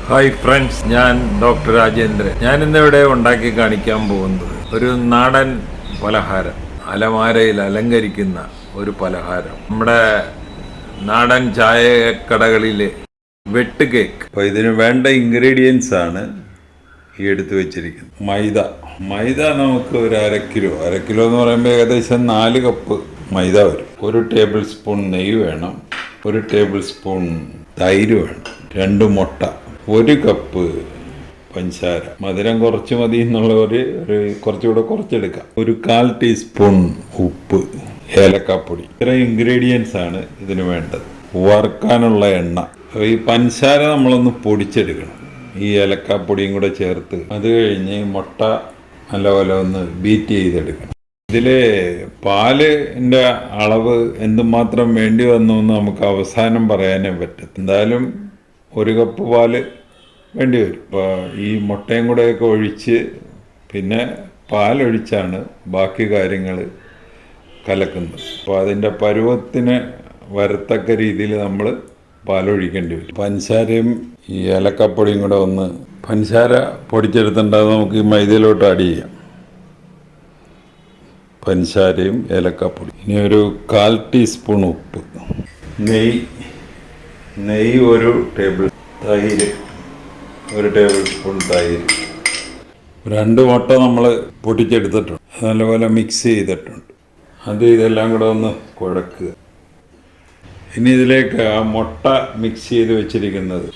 Hi friends, ഞാൻ doctor Rajendran. ഞാനിന്നിവിടെ ഉണ്ടാക്കി കാണിക്കാൻ പോകുന്നത് ഒരു നാടൻ പലഹാരം, അലമാരയിൽ അലങ്കരിക്കുന്ന ഒരു പലഹാരം. നമ്മുടെ നാടൻ ചായക്കടകളിലെ വെട്ട് കേക്ക്. അപ്പോൾ ഇതിന് വേണ്ട ഇൻഗ്രീഡിയൻസ് ആണ് ഈ എടുത്തു വെച്ചിരിക്കുന്നത്. മൈദ നമുക്ക് ഒരു അര കിലോ എന്ന് പറയുമ്പോൾ ഏകദേശം 4 കപ്പ് മൈദ വരും. 1 ടേബിൾ സ്പൂൺ നെയ്യ് വേണം, 1 ടേബിൾ സ്പൂൺ തൈര് വേണം, 2 മുട്ട, 1 കപ്പ് പഞ്ചസാര. മധുരം കുറച്ച് മതി എന്നുള്ളവർ കുറച്ചുകൂടെ കുറച്ചെടുക്കാം. 1/4 ടീസ്പൂൺ ഉപ്പ്, ഏലക്കാപ്പൊടി. ഇത്ര ഇൻഗ്രീഡിയൻസ് ആണ് ഇതിന് വേണ്ടത്. വറുക്കാനുള്ള എണ്ണ. ഈ പഞ്ചസാര നമ്മളൊന്ന് പൊടിച്ചെടുക്കണം, ഈ ഏലക്കാപ്പൊടിയും കൂടെ ചേർത്ത്. അത് കഴിഞ്ഞ് മുട്ട നല്ലപോലെ ഒന്ന് ബീറ്റ് ചെയ്തെടുക്കണം. ഇതിൽ പാലിൻ്റെ അളവ് എന്തുമാത്രം വേണ്ടി വന്നു എന്ന് നമുക്ക് അവസാനം പറയാനേ പറ്റും. എന്തായാലും 1 കപ്പ് പാല് വേണ്ടി വരും. അപ്പോൾ ഈ മുട്ടയും കൂടെയൊക്കെ ഒഴിച്ച് പിന്നെ പാലൊഴിച്ചാണ് ബാക്കി കാര്യങ്ങൾ കലക്കുന്നത്. അപ്പോൾ അതിൻ്റെ പരുവത്തിന് വരത്തക്ക രീതിയിൽ നമ്മൾ പാലൊഴിക്കേണ്ടി വരും. പഞ്ചസാരയും ഈ ഏലക്കപ്പൊടിയും കൂടെ ഒന്ന്, പഞ്ചസാര പൊടിച്ചെടുത്തിട്ട് നമുക്ക് ഈ മൈദയിലോട്ട് ആഡ് ചെയ്യാം. പഞ്ചസാരയും ഏലക്കപ്പൊടി. ഇനി 1/4 ടീസ്പൂൺ ഉപ്പ്, നെയ്യ് 1 ടേബിൾ, തൈര് 1 ടേബിൾ സ്പൂൺ തൈര്, 2 മുട്ട നമ്മൾ പൊട്ടിച്ചെടുത്തിട്ടുണ്ട്, നല്ലപോലെ മിക്സ് ചെയ്തിട്ടുണ്ട്. ഇതെല്ലാം കൂടെ ഒന്ന് കുഴക്കുക. ഇനി ഇതിലേക്ക് ആ മുട്ട മിക്സ് ചെയ്ത് വെച്ചിരിക്കുന്നത്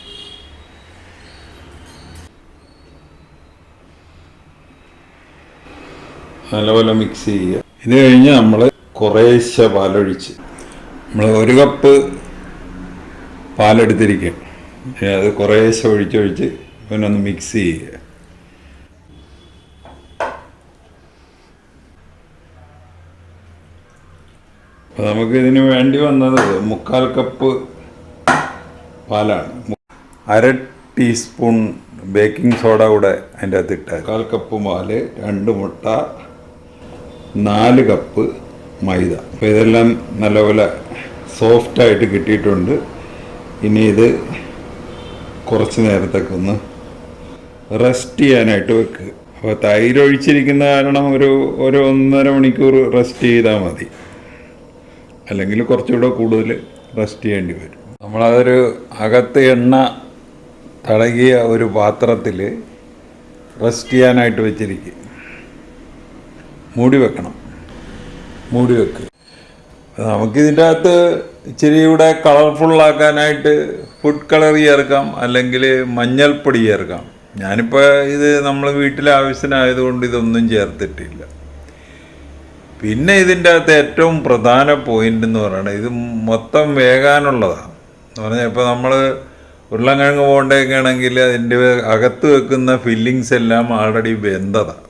നല്ലപോലെ മിക്സ് ചെയ്യുക. ഇത് കഴിഞ്ഞ് നമ്മൾ കുറേശ്ശെ പാലൊഴിച്ച്, നമ്മൾ 1 കപ്പ് പാലെടുത്തിരിക്കുക, അത് കുറേശ്ശെ ഒഴിച്ചൊഴിച്ച് പിന്നെ ഒന്ന് മിക്സ് ചെയ്യുക. അപ്പോൾ നമുക്ക് ഇതിന് വേണ്ടി വന്നത് 1/4 കപ്പ് പാലാണ്. 1/2 ടീസ്പൂൺ ബേക്കിംഗ് സോഡ കൂടെ അതിൻ്റെ അകത്ത് ഇട്ട 1/4 കപ്പ് പാല്, 2 മുട്ട, 4 കപ്പ് മൈദ. അപ്പോൾ ഇതെല്ലാം നല്ലപോലെ സോഫ്റ്റായിട്ട് കിട്ടിയിട്ടുണ്ട്. ഇനി ഇത് കുറച്ച് നേരത്തേക്ക് ഒന്ന് റെസ്റ്റ് ചെയ്യാനായിട്ട് വെക്കുക. അപ്പോൾ തൈര് ഒഴിച്ചിരിക്കുന്ന കാരണം ഒരു 1.5 മണിക്കൂർ റെസ്റ്റ് ചെയ്താൽ മതി, അല്ലെങ്കിൽ കുറച്ചുകൂടെ കൂടുതൽ റെസ്റ്റ് ചെയ്യേണ്ടി വരും. നമ്മളതൊരു അകത്ത് എണ്ണ തടകിയ ഒരു പാത്രത്തിൽ റെസ്റ്റ് ചെയ്യാനായിട്ട് വെച്ചിരിക്കുക. മൂടി വെക്കുക. നമുക്കിതിൻ്റെ അകത്ത് ഇച്ചിരി കൂടെ കളർഫുള്ളാക്കാനായിട്ട് ഫുഡ് കളർ ചേർക്കാം, അല്ലെങ്കിൽ മഞ്ഞൾപ്പൊടി ചേർക്കാം. ഞാനിപ്പോൾ ഇത് നമ്മൾ വീട്ടിലെ ആവശ്യത്തിനായതുകൊണ്ട് ഇതൊന്നും ചേർത്തിട്ടില്ല. പിന്നെ ഇതിൻ്റെ അകത്ത് ഏറ്റവും പ്രധാന പോയിൻ്റ് എന്ന് പറയുന്നത് ഇത് മൊത്തം വേകാനുള്ളതാണ്. എന്ന് പറഞ്ഞാൽ ഇപ്പോൾ നമ്മൾ ഉരുളക്കിഴങ്ങ് പോണ്ടൊക്കെ ആണെങ്കിൽ അതിൻ്റെ അകത്ത് വെക്കുന്ന ഫില്ലിങ്സ് എല്ലാം ആൾറെഡി വെന്തതാണ്.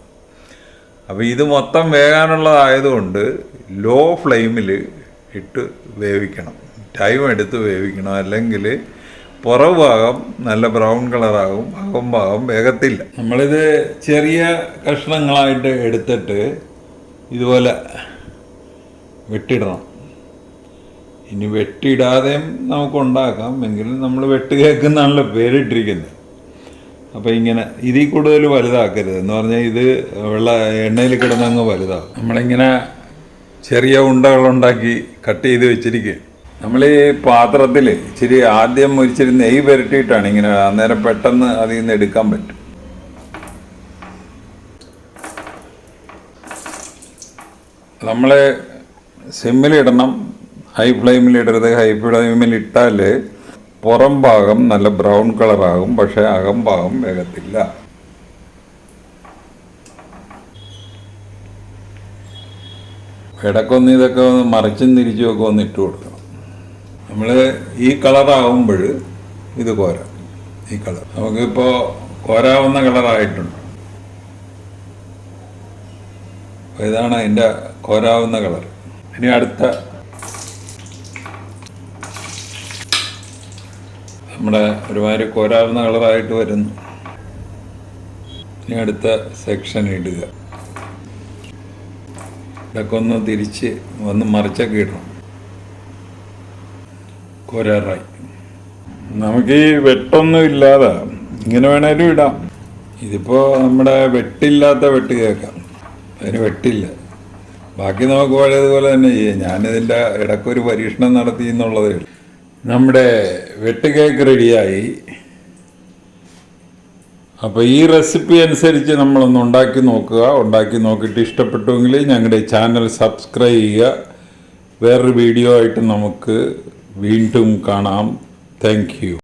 അപ്പോൾ ഇത് മൊത്തം വേകാനുള്ളതായതുകൊണ്ട് ലോ ഫ്ലെയിമിൽ ഇട്ട് വേവിക്കണം, ടൈം എടുത്ത് വേവിക്കണം, അല്ലെങ്കിൽ പുറവ് ഭാഗം നല്ല ബ്രൗൺ കളറാകും, അകം ഭാഗം വേഗത്തില്ല. നമ്മളിത് ചെറിയ കഷ്ണങ്ങളായിട്ട് എടുത്തിട്ട് ഇതുപോലെ വെട്ടിയിടണം. ഇനി വെട്ടിയിടാതെയും നമുക്കുണ്ടാക്കാം, എങ്കിലും നമ്മൾ വെട്ട് കേൾക്കുന്നാണല്ലോ പേരിട്ടിരിക്കുന്നത്. അപ്പോൾ ഇങ്ങനെ ഇതിൽ കൂടുതൽ വലുതാക്കരുത്. എന്ന് പറഞ്ഞാൽ ഇത് എണ്ണയിൽ കിടന്നങ്ങ് വലുതാകും. നമ്മളിങ്ങനെ ചെറിയ ഉണ്ടകളുണ്ടാക്കി കട്ട് ചെയ്ത് വെച്ചിരിക്കുക. നമ്മൾ ഈ പാത്രത്തിൽ ഇച്ചിരി ആദ്യം ഇച്ചിരി നെയ്യ് പുരട്ടിയിട്ടാണ് ഇങ്ങനെ, അന്നേരം പെട്ടെന്ന് അതിൽ നിന്ന് എടുക്കാൻ പറ്റും. നമ്മൾ സിമ്മിലിടണം, ഹൈ ഫ്ലെയിമിലിടരുത്. ഹൈ ഫ്ലെയിമിലിട്ടാൽ പുറം ഭാഗം നല്ല ബ്രൗൺ കളറാകും, പക്ഷേ അകം ഭാഗം വേഗത്തില്ല. ഇടയ്ക്കൊന്ന് ഇതൊക്കെ ഒന്ന് മറിച്ചും തിരിച്ചും ഒക്കെ ഒന്ന് ഇട്ട് കൊടുക്കണം. നമ്മൾ ഈ കളറാകുമ്പോൾ ഇത് കോരാം. ഈ കളർ നമുക്കിപ്പോൾ കോരാവുന്ന കളറായിട്ടുണ്ട്. അപ്പോൾ ഇതാണ് അതിൻ്റെ കോരാവുന്ന കളർ. ഇനി അടുത്ത നമ്മുടെ ഒരുമാതിരി കോരാവുന്ന കളറായിട്ട് വരുന്നു. ഇനി അടുത്ത സെക്ഷൻ ഇടുക. ഇതൊക്കെ ഒന്ന് തിരിച്ച് ഒന്ന് മറിച്ചൊക്കെ ഇടണം. കോരാറായി. നമുക്ക് ഈ വെട്ടൊന്നും ഇല്ലാതെ ഇങ്ങനെ വേണേലും ഇടാം. ഇതിപ്പോൾ നമ്മുടെ വെട്ടില്ലാത്ത വെട്ട് കേൾക്കാം, അതിന് വെട്ടില്ല. ബാക്കി നമുക്ക് പഴയതുപോലെ തന്നെ ചെയ്യാം. ഞാനിതിൻ്റെ ഇടയ്ക്കൊരു പരീക്ഷണം നടത്തി എന്നുള്ളതേ ഉള്ളൂ. നമ്മുടെ വെട്ട് കേക്ക് റെഡിയായി. അപ്പോൾ ഈ റെസിപ്പി അനുസരിച്ച് നമ്മളൊന്ന് ഉണ്ടാക്കി നോക്കുക. ഉണ്ടാക്കി നോക്കിയിട്ട് ഇഷ്ടപ്പെട്ടുവെങ്കിൽ ഞങ്ങളുടെ ചാനൽ സബ്സ്ക്രൈബ് ചെയ്യുക. വേറൊരു വീഡിയോ ആയിട്ട് നമുക്ക് വീണ്ടും കാണാം. Thank you.